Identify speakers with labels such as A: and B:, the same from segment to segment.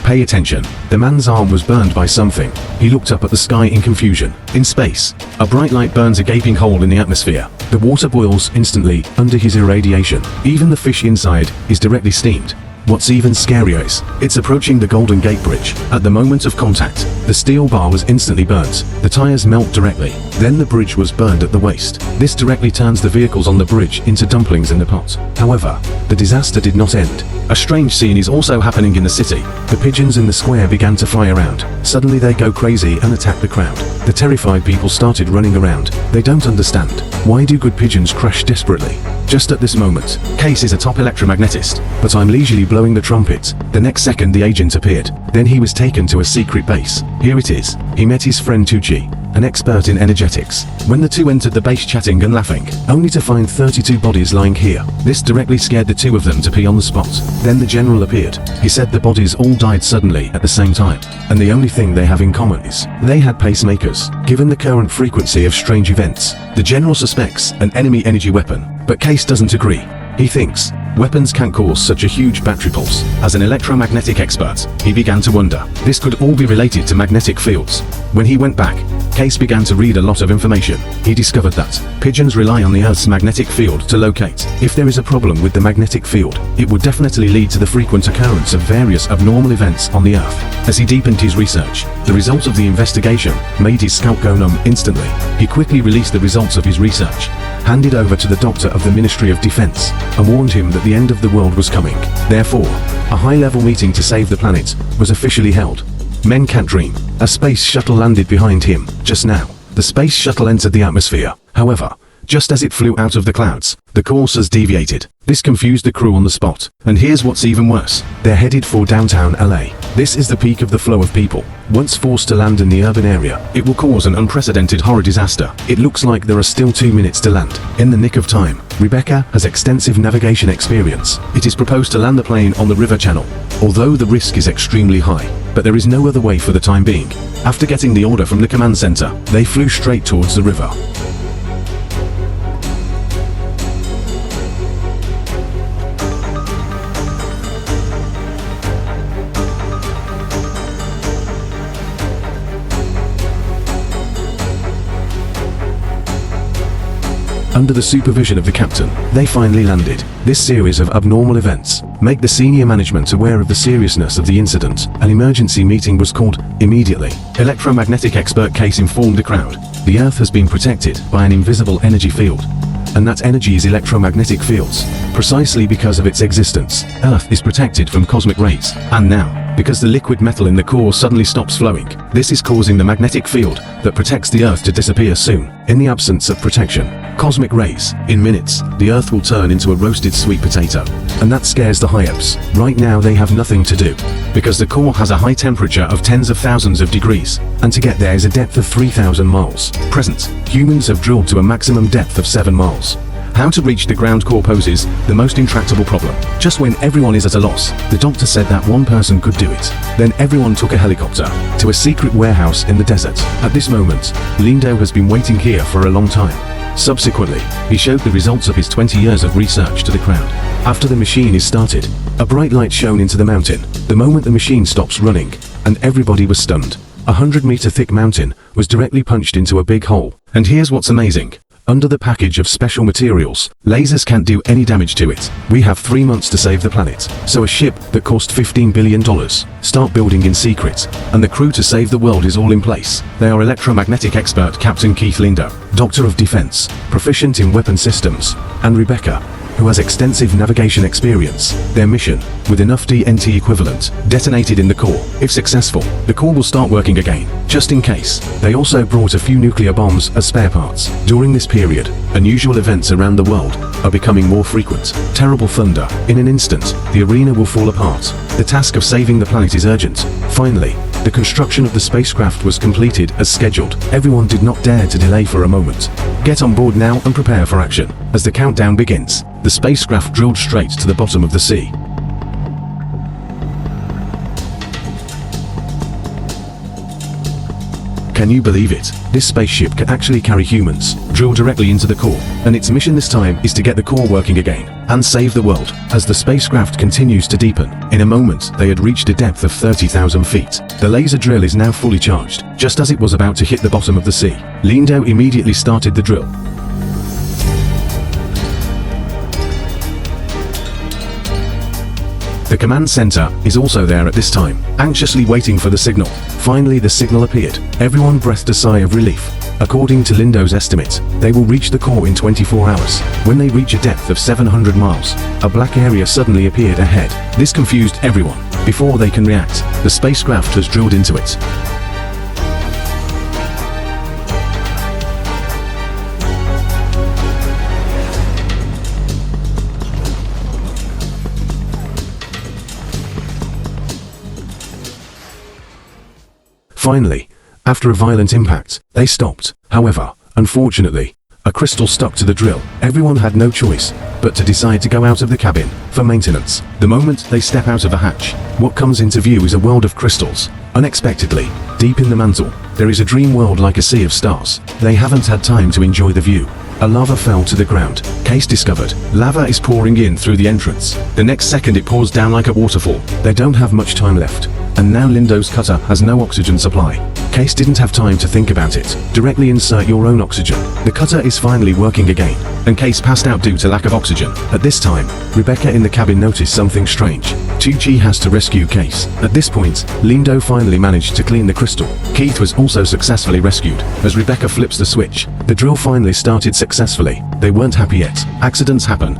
A: Pay attention. The man's arm was burned by something. He looked up at the sky in confusion. In space, a bright light burns a gaping hole in the atmosphere. The water boils instantly under his irradiation. Even the fish inside is directly steamed. What's even scarier is, it's approaching the Golden Gate Bridge. At the moment of contact, the steel bar was instantly burnt. The tires melt directly. Then the bridge was burned at the waist. This directly turns the vehicles on the bridge into dumplings in the pot. However, the disaster did not end. A strange scene is also happening in the city. The pigeons in the square began to fly around. Suddenly they go crazy and attack the crowd. The terrified people started running around. They don't understand. Why do good pigeons crash desperately? Just at this moment, Case is a top electromagnetist, but I'm leisurely blowing the trumpet. The next second the agent appeared. Then he was taken to a secret base. Here it is. He met his friend Tucci, an expert in energetics. When the two entered the base chatting and laughing, only to find 32 bodies lying here. This directly scared the two of them to pee on the spot. Then the general appeared. He said the bodies all died suddenly at the same time, and the only thing they have in common is they had pacemakers. Given the current frequency of strange events, the general suspects an enemy energy weapon, but Case doesn't agree. He thinks weapons can't cause such a huge battery pulse. As an electromagnetic expert, he began to wonder. This could all be related to magnetic fields. When he went back, Case began to read a lot of information. He discovered that pigeons rely on the Earth's magnetic field to locate. If there is a problem with the magnetic field, it would definitely lead to the frequent occurrence of various abnormal events on the Earth. As he deepened his research, the results of the investigation made his scalp go numb instantly. He quickly released the results of his research, handed over to the doctor of the Ministry of Defense, and warned him that the end of the world was coming. Therefore, a high-level meeting to save the planet was officially held. Men can't dream. A space shuttle landed behind him just now. The space shuttle entered the atmosphere. However, just as it flew out of the clouds, the course has deviated. This confused the crew on the spot. And here's what's even worse. They're headed for downtown LA. This is the peak of the flow of people. Once forced to land in the urban area, it will cause an unprecedented horror disaster. It looks like there are still 2 minutes to land. In the nick of time, Rebecca has extensive navigation experience. It is proposed to land the plane on the river channel, although the risk is extremely high. But there is no other way for the time being. After getting the order from the command center, they flew straight towards the river. Under the supervision of the captain, they finally landed. This series of abnormal events make the senior management aware of the seriousness of the incident. An emergency meeting was called immediately. Electromagnetic expert Case informed the crowd. The Earth has been protected by an invisible energy field, and that energy is electromagnetic fields. Precisely because of its existence, Earth is protected from cosmic rays. And now, because the liquid metal in the core suddenly stops flowing, this is causing the magnetic field that protects the Earth to disappear soon. In the absence of protection, cosmic rays, in minutes, the Earth will turn into a roasted sweet potato. And that scares the high-ups. Right now they have nothing to do, because the core has a high temperature of tens of thousands of degrees, and to get there is a depth of 3,000 miles. Present, humans have drilled to a maximum depth of 7 miles. How to reach the ground core poses the most intractable problem. Just when everyone is at a loss, the doctor said that one person could do it. Then everyone took a helicopter to a secret warehouse in the desert. At this moment, Lindo has been waiting here for a long time. Subsequently, he showed the results of his 20 years of research to the crowd. After the machine is started, a bright light shone into the mountain. The moment the machine stops running, and everybody was stunned. A 100-meter thick mountain was directly punched into a big hole. And here's what's amazing. Under the package of special materials, lasers can't do any damage to it. We have 3 months to save the planet. So a ship that cost $15 billion, start building in secret, and the crew to save the world is all in place. They are electromagnetic expert Captain Keith Lindo, Doctor of Defense, proficient in weapon systems, and Rebecca, who has extensive navigation experience. Their mission, with enough DNT equivalent, detonated in the core. If successful, the core will start working again, just in case. They also brought a few nuclear bombs as spare parts. During this period, unusual events around the world are becoming more frequent. Terrible thunder. In an instant, the arena will fall apart. The task of saving the planet is urgent. Finally, the construction of the spacecraft was completed as scheduled. Everyone did not dare to delay for a moment. Get on board now and prepare for action. As the countdown begins, the spacecraft drilled straight to the bottom of the sea. Can you believe it? This spaceship can actually carry humans, drill directly into the core, and its mission this time is to get the core working again, and save the world. As the spacecraft continues to deepen, in a moment they had reached a depth of 30,000 feet. The laser drill is now fully charged. Just as it was about to hit the bottom of the sea, Lindo immediately started the drill. The command center is also there at this time, anxiously waiting for the signal. Finally the signal appeared. Everyone breathed a sigh of relief. According to Lindo's estimates, they will reach the core in 24 hours. When they reach a depth of 700 miles, a black area suddenly appeared ahead. This confused everyone. Before they can react, the spacecraft has drilled into it. Finally, after a violent impact, they stopped. However, unfortunately, a crystal stuck to the drill. Everyone had no choice but to decide to go out of the cabin for maintenance. The moment they step out of the hatch, what comes into view is a world of crystals. Unexpectedly, deep in the mantle, there is a dream world like a sea of stars. They haven't had time to enjoy the view. A lava fell to the ground. Case discovered. Lava is pouring in through the entrance. The next second it pours down like a waterfall. They don't have much time left. And now Lindo's cutter has no oxygen supply. Case didn't have time to think about it. Directly insert your own oxygen. The cutter is finally working again, and Case passed out due to lack of oxygen. At this time, Rebecca in the cabin noticed something strange. Tucci has to rescue Case. At this point, Lindo finally managed to clean the crystal. Keith was also successfully rescued. As Rebecca flips the switch, the drill finally started successfully. They weren't happy yet. Accidents happen.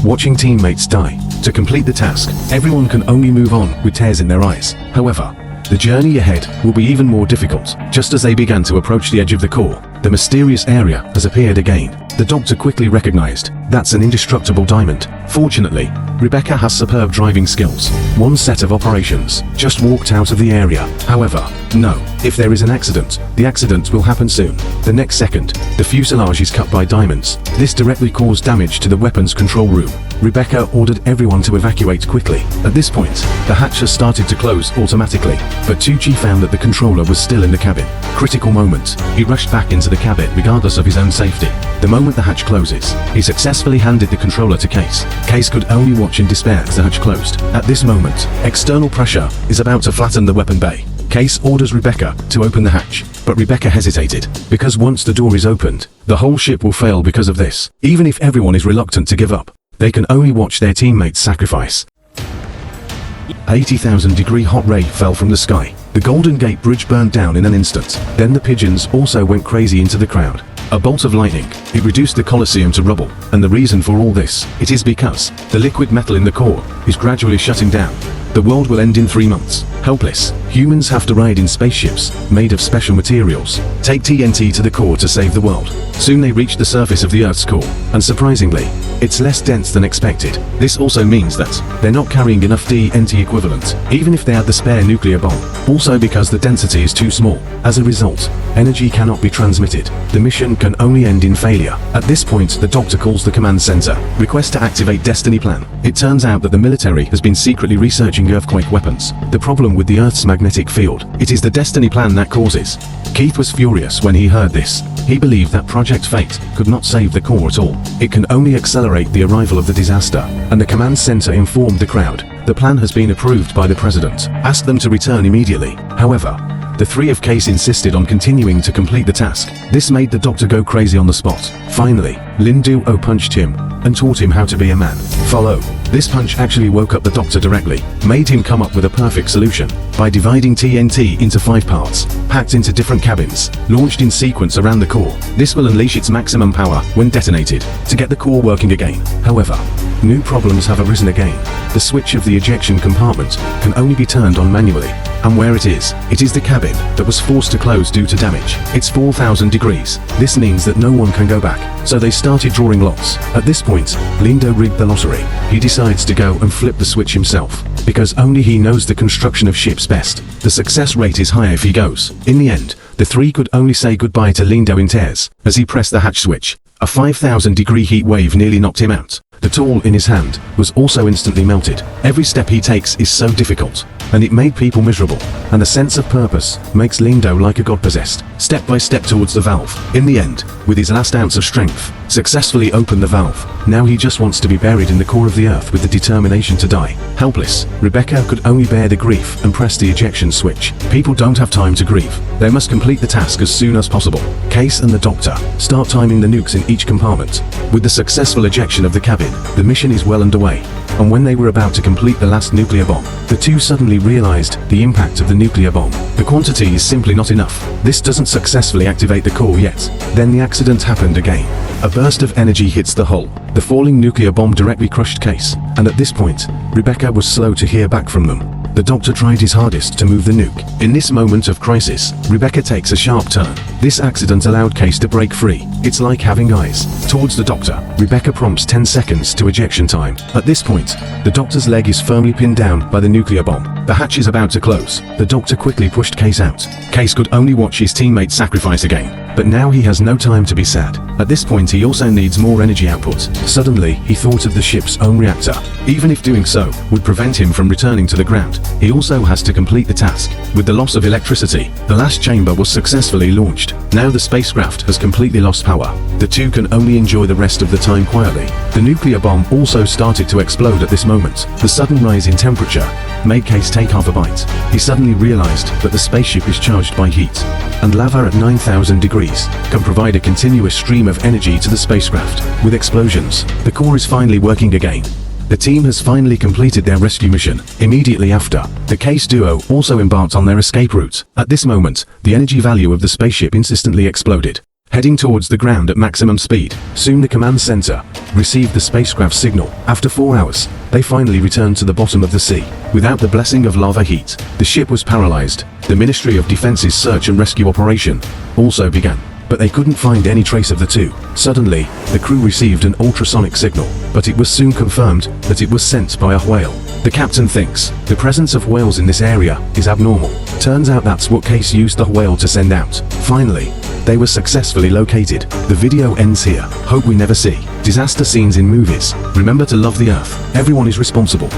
A: Watching teammates die. To complete the task, everyone can only move on with tears in their eyes. However, the journey ahead will be even more difficult. Just as they began to approach the edge of the core, the mysterious area has appeared again. The doctor quickly recognized, that's an indestructible diamond. Fortunately, Rebecca has superb driving skills. One set of operations just walked out of the area. However, no, if there is an accident, the accident will happen soon. The next second, the fuselage is cut by diamonds. This directly caused damage to the weapons control room. Rebecca ordered everyone to evacuate quickly. At this point, the hatch has started to close automatically, but Tucci found that the controller was still in the cabin. Critical moment. He rushed back into the cabin regardless of his own safety. The moment the hatch closes, he successfully handed the controller to Case. Case could only watch in despair as the hatch closed. At this moment, external pressure is about to flatten the weapon bay. Case orders Rebecca to open the hatch, but Rebecca hesitated, because once the door is opened, the whole ship will fail because of this. Even if everyone is reluctant to give up, they can only watch their teammates sacrifice. 80,000-degree hot ray fell from the sky. The Golden Gate Bridge burned down in an instant. Then the pigeons also went crazy into the crowd. A bolt of lightning, it reduced the Colosseum to rubble, and the reason for all this, it is because the liquid metal in the core is gradually shutting down. The world will end in 3 months. Helpless, humans have to ride in spaceships made of special materials. Take TNT to the core to save the world. Soon they reach the surface of the Earth's core, and surprisingly, it's less dense than expected. This also means that they're not carrying enough TNT equivalent, even if they had the spare nuclear bomb. Also because the density is too small. As a result, energy cannot be transmitted. The mission can only end in failure. At this point, the doctor calls the command center. Request to activate Destiny Plan. It turns out that the military has been secretly researching earthquake weapons. The problem with the Earth's magnetic field, it is the Destiny Plan that causes. Keith was furious when he heard this. He believed that Project Fate could not save the core at all. It can only accelerate the arrival of the disaster, and the command center informed the crowd. The plan has been approved by the president. Ask them to return immediately. However, the three of Case insisted on continuing to complete the task. This made the doctor go crazy on the spot. Finally, Lindo punched him and taught him how to be a man. Follow. This punch actually woke up the doctor directly, made him come up with a perfect solution. By dividing TNT into 5 parts, packed into different cabins, launched in sequence around the core, this will unleash its maximum power when detonated, to get the core working again. However, new problems have arisen again. The switch of the ejection compartment can only be turned on manually, and where it is the cabin that was forced to close due to damage. It's 4,000 degrees. This means that no one can go back, so they started drawing lots. At this point, Lindo rigged the lottery. He decides to go and flip the switch himself, because only he knows the construction of ships best. The success rate is higher if he goes. In the end, the three could only say goodbye to Lindo in tears. As he pressed the hatch switch, a 5,000-degree heat wave nearly knocked him out. The tool in his hand was also instantly melted. Every step he takes is so difficult, and it made people miserable, and a sense of purpose makes Lindo like a god possessed, step by step towards the valve. In the end, with his last ounce of strength, successfully opened the valve. Now he just wants to be buried in the core of the earth with the determination to die. Helpless, Rebecca could only bear the grief and press the ejection switch. People don't have time to grieve. They must complete the task as soon as possible. Case and the doctor start timing the nukes in each compartment. With the successful ejection of the cabin, the mission is well underway. And when they were about to complete the last nuclear bomb, the two suddenly realized the impact of the nuclear bomb. The quantity is simply not enough. This doesn't successfully activate the core yet. Then the accident happened again. A burst of energy hits the hull. The falling nuclear bomb directly crushed Case, and at this point, Rebecca was slow to hear back from them. The doctor tried his hardest to move the nuke. In this moment of crisis, Rebecca takes a sharp turn. This accident allowed Case to break free. It's like having eyes. Towards the doctor, Rebecca prompts 10 seconds to ejection time. At this point, the doctor's leg is firmly pinned down by the nuclear bomb. The hatch is about to close. The doctor quickly pushed Case out. Case could only watch his teammates sacrifice again. But now he has no time to be sad. At this point he also needs more energy output. Suddenly, he thought of the ship's own reactor. Even if doing so would prevent him from returning to the ground, he also has to complete the task. With the loss of electricity, the last chamber was successfully launched. Now the spacecraft has completely lost power. The two can only enjoy the rest of the time quietly. The nuclear bomb also started to explode at this moment. The sudden rise in temperature made Case take half a bite. He suddenly realized that the spaceship is charged by heat, and lava at 9,000 degrees can provide a continuous stream of energy to the spacecraft. With explosions, the core is finally working again. The team has finally completed their rescue mission. Immediately after, the Case duo also embarked on their escape route. At this moment, the energy value of the spaceship instantly exploded, heading towards the ground at maximum speed. Soon the command center received the spacecraft's signal. After 4 hours, they finally returned to the bottom of the sea. Without the blessing of lava heat, the ship was paralyzed. The Ministry of Defense's search and rescue operation also began, but they couldn't find any trace of the two. Suddenly, the crew received an ultrasonic signal, but it was soon confirmed that it was sent by a whale. The captain thinks the presence of whales in this area is abnormal. Turns out that's what Case used the whale to send out. Finally, they were successfully located. The video ends here. Hope we never see disaster scenes in movies. Remember to love the earth. Everyone is responsible.